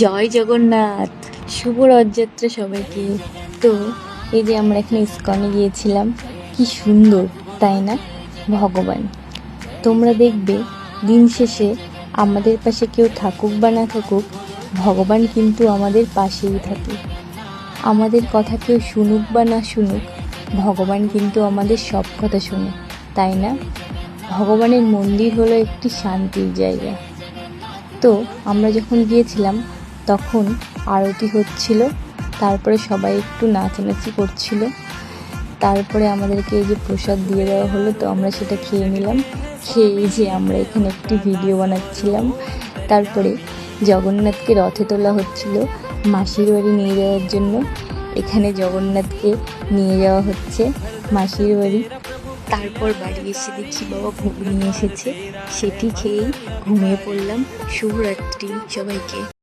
জয় জগন্নাথ, শুভ রথযাত্রা সবাইকে। তো এই যে আমরা এখানে ইস্কনে গিয়েছিলাম, কি সুন্দর তাই না? ভগবান, তোমরা দেখবে দিন শেষে আমাদের পাশে কেউ থাকুক বা না থাকুক, ভগবান কিন্তু আমাদের পাশেই থাকে। আমাদের কথা কেউ শুনুক বা না শুনুক, ভগবান কিন্তু আমাদের সব কথা শুনে, তাই না? ভগবানের মন্দির হলো একটি শান্তির জায়গা। তো আমরা যখন গিয়েছিলাম তখন আরতি হচ্ছিল, তারপরে সবাই একটু নাচানাচি করছিল, তারপরে আমাদেরকে এই যে প্রসাদ দিয়ে দেওয়া হলো, তো আমরা সেটা খেয়ে নিলাম। খেয়ে যে আমরা এখানে একটি ভিডিও বানাচ্ছিলাম। তারপরে জগন্নাথকে রথে তোলা হচ্ছিল মাসির বাড়ি নিয়ে যাওয়ার জন্য। এখানে জগন্নাথকে নিয়ে যাওয়া হচ্ছে মাসির বাড়ি। তারপর বাড়ি এসে দেখি বাবা ভোগ নিয়ে এসেছে, সেটি খেয়েই ঘুমিয়ে পড়লাম। শুভরাত্রি সবাইকে।